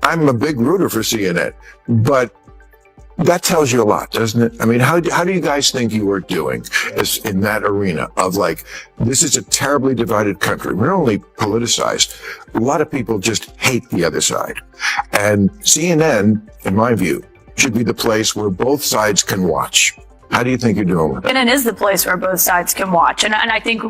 I'm a big rooter for CNN, but that tells you a lot, doesn't it? I mean, how do you guys think you were doing in that arena of like, this is a terribly divided country. We're not only politicized, a lot of people just hate the other side. And CNN, in my view, should be the place where both sides can watch. How do you think you're doing with it? And it is the place where both sides can watch. And I think,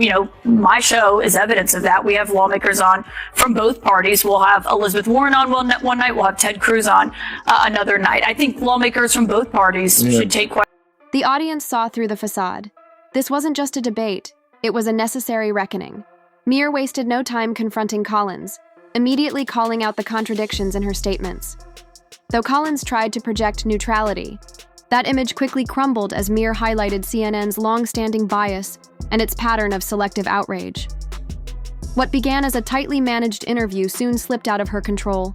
my show is evidence of that. We have lawmakers on from both parties. We'll have Elizabeth Warren on one night. We'll have Ted Cruz on another night. I think lawmakers from both parties should take questions. The audience saw through the facade. This wasn't just a debate. It was a necessary reckoning. Maher wasted no time confronting Collins, immediately calling out the contradictions in her statements. Though Collins tried to project neutrality, that image quickly crumbled as Maher highlighted CNN's long-standing bias and its pattern of selective outrage. What began as a tightly managed interview soon slipped out of her control.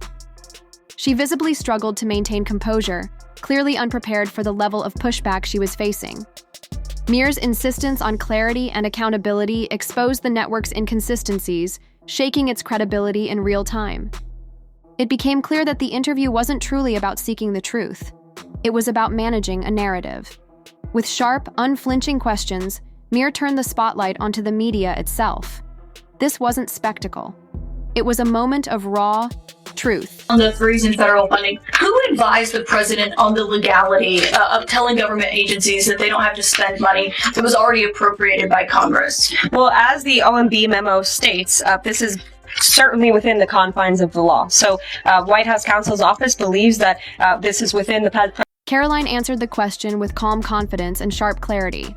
She visibly struggled to maintain composure, clearly unprepared for the level of pushback she was facing. Maher's insistence on clarity and accountability exposed the network's inconsistencies, shaking its credibility in real time. It became clear that the interview wasn't truly about seeking the truth. It was about managing a narrative. With sharp, unflinching questions, Maher turned the spotlight onto the media itself. This wasn't spectacle. It was a moment of raw truth. On the freeze in federal funding, who advised the president on the legality of telling government agencies that they don't have to spend money that was already appropriated by Congress? Well, as the OMB memo states, this is certainly within the confines of the law. So White House counsel's office believes that this is within the Caroline answered the question with calm confidence and sharp clarity.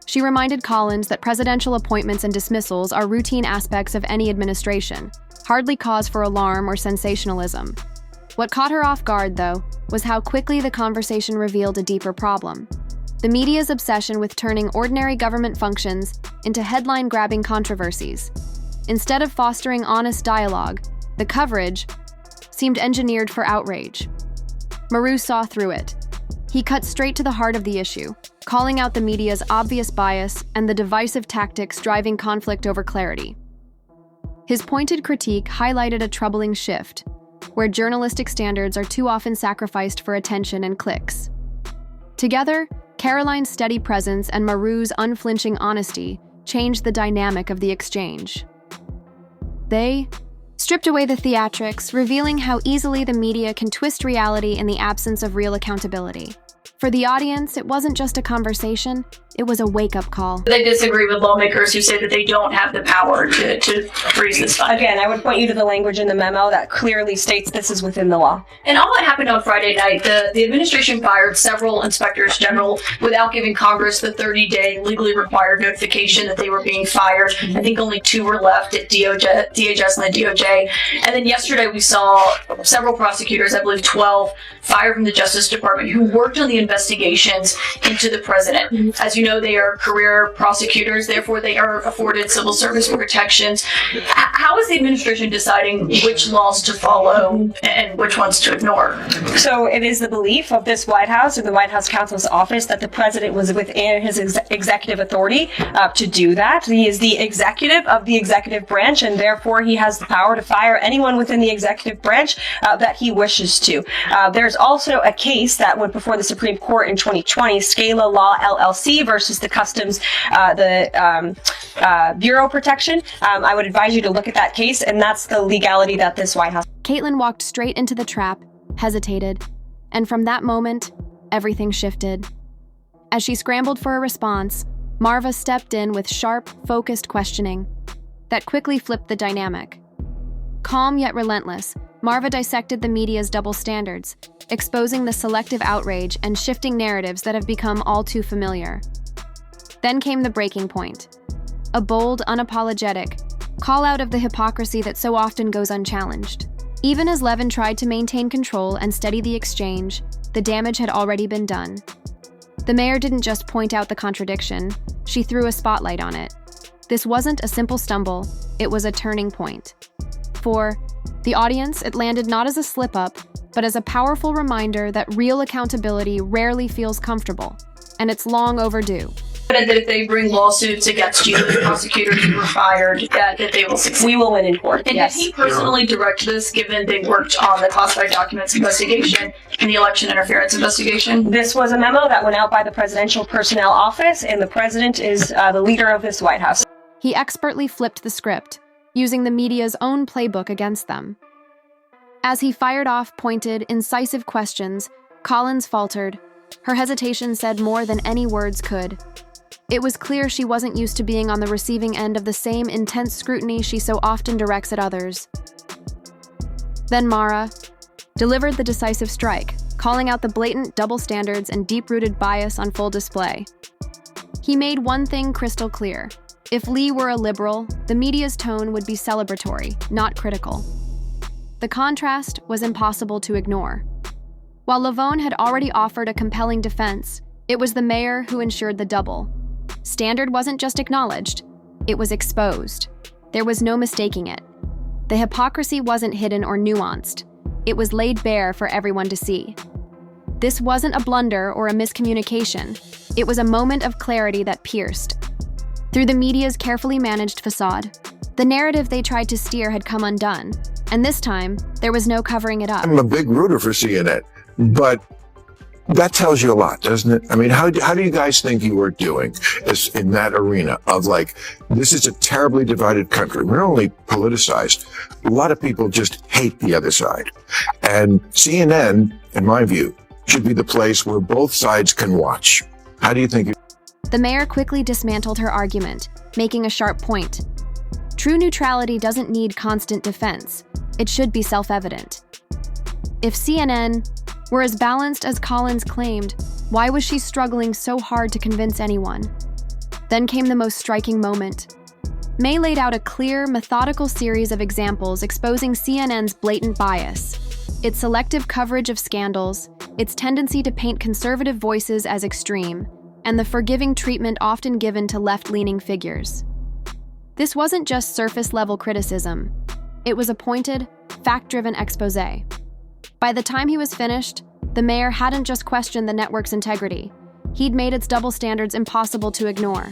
She reminded Collins that presidential appointments and dismissals are routine aspects of any administration, hardly cause for alarm or sensationalism. What caught her off guard, though, was how quickly the conversation revealed a deeper problem. The media's obsession with turning ordinary government functions into headline-grabbing controversies. Instead of fostering honest dialogue, the coverage seemed engineered for outrage. Maher saw through it. He cut straight to the heart of the issue, calling out the media's obvious bias and the divisive tactics driving conflict over clarity. His pointed critique highlighted a troubling shift, where journalistic standards are too often sacrificed for attention and clicks. Together, Caroline's steady presence and Maher's unflinching honesty changed the dynamic of the exchange. They stripped away the theatrics, revealing how easily the media can twist reality in the absence of real accountability. For the audience, it wasn't just a conversation, it was a wake-up call. They disagree with lawmakers who say that they don't have the power to freeze this fund. Again, I would point you to the language in the memo that clearly states this is within the law. And all that happened on Friday night. The administration fired several inspectors general without giving Congress the 30-day legally required notification that they were being fired. I think only 2 were left at DHS and the DOJ. And then yesterday we saw several prosecutors, I believe 12, fired from the Justice Department who worked on the investigations into the president. As you know, they are career prosecutors, therefore they are afforded civil service protections. How is the administration deciding which laws to follow and which ones to ignore? So it is the belief of this White House or the White House counsel's office that the president was within his executive authority to do that. He is the executive of the executive branch, and therefore he has the power to fire anyone within the executive branch that he wishes to. There's also a case that went before the Supreme Court in 2020, Scala Law LLC versus the Customs, Bureau Protection. I would advise you to look at that case, and that's the legality that this White House. Kaitlan walked straight into the trap, hesitated, and from that moment, everything shifted. As she scrambled for a response, Marva stepped in with sharp, focused questioning that quickly flipped the dynamic. Calm yet relentless, Marva dissected the media's double standards, exposing the selective outrage and shifting narratives that have become all too familiar. Then came the breaking point. A bold, unapologetic call out of the hypocrisy that so often goes unchallenged. Even as Levin tried to maintain control and steady the exchange, the damage had already been done. The mayor didn't just point out the contradiction, she threw a spotlight on it. This wasn't a simple stumble, it was a turning point. For the audience, it landed not as a slip-up, but as a powerful reminder that real accountability rarely feels comfortable, and it's long overdue. That if they bring lawsuits against you, the prosecutors who were fired, that they will succeed. We will win in court. And yes. did he personally direct this, given they worked on the classified documents investigation and the election interference investigation? This was a memo that went out by the Presidential Personnel Office, and the president is the leader of this White House. He expertly flipped the script, using the media's own playbook against them. As he fired off pointed, incisive questions, Collins faltered. Her hesitation said more than any words could. It was clear she wasn't used to being on the receiving end of the same intense scrutiny she so often directs at others. Then Maher delivered the decisive strike, calling out the blatant double standards and deep-rooted bias on full display. He made one thing crystal clear. If Lee were a liberal, the media's tone would be celebratory, not critical. The contrast was impossible to ignore. While Lavone had already offered a compelling defense, it was the mayor who ensured the double. Standard wasn't just acknowledged, it was exposed. There was no mistaking it. The hypocrisy wasn't hidden or nuanced. It was laid bare for everyone to see. This wasn't a blunder or a miscommunication. It was a moment of clarity that pierced. Through the media's carefully managed facade, the narrative they tried to steer had come undone, and this time, there was no covering it up. I'm a big rooter for CNN, but that tells you a lot, doesn't it? I mean, how do you guys think you were doing in that arena of like, this is a terribly divided country. We're only politicized. A lot of people just hate the other side. And CNN, in my view, should be the place where both sides can watch. How do you think? The mayor quickly dismantled her argument, making a sharp point. True neutrality doesn't need constant defense. It should be self-evident. If CNN were as balanced as Collins claimed, why was she struggling so hard to convince anyone? Then came the most striking moment. May laid out a clear, methodical series of examples exposing CNN's blatant bias, its selective coverage of scandals, its tendency to paint conservative voices as extreme, and the forgiving treatment often given to left-leaning figures. This wasn't just surface-level criticism. It was a pointed, fact-driven exposé. By the time he was finished, the mayor hadn't just questioned the network's integrity. He'd made its double standards impossible to ignore.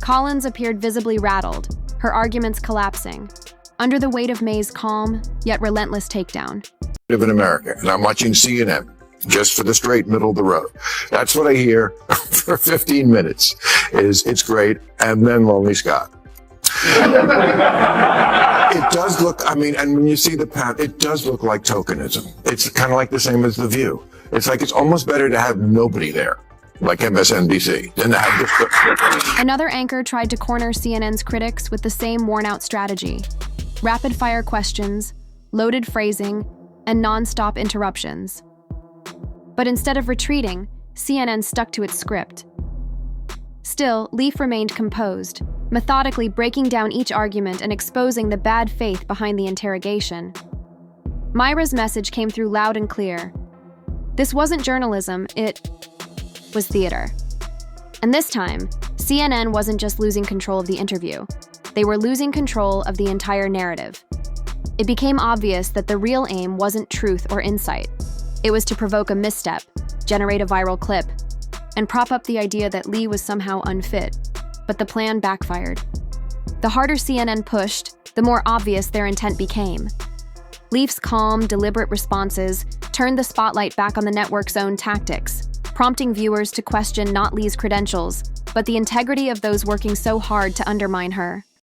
Collins appeared visibly rattled, her arguments collapsing, under the weight of May's calm, yet relentless takedown. Live in America, and I'm watching CNN just for the straight middle of the road. That's what I hear for 15 minutes. It's great, and then Lonely Scott. It does look, I mean, and when you see the path, it does look like tokenism. It's kind of like the same as The View. It's like it's almost better to have nobody there, like MSNBC, than to have just... Another anchor tried to corner CNN's critics with the same worn-out strategy. Rapid-fire questions, loaded phrasing, and non-stop interruptions. But instead of retreating, CNN stuck to its script. Still, Leaf remained composed, methodically breaking down each argument and exposing the bad faith behind the interrogation. Myra's message came through loud and clear. This wasn't journalism, it was theater. And this time, CNN wasn't just losing control of the interview. They were losing control of the entire narrative. It became obvious that the real aim wasn't truth or insight. It was to provoke a misstep, generate a viral clip, and prop up the idea that Lee was somehow unfit. But the plan backfired. The harder CNN pushed, the more obvious their intent became. Leaf's calm, deliberate responses turned the spotlight back on the network's own tactics, prompting viewers to question not Lee's credentials, but the integrity of those working so hard to undermine her.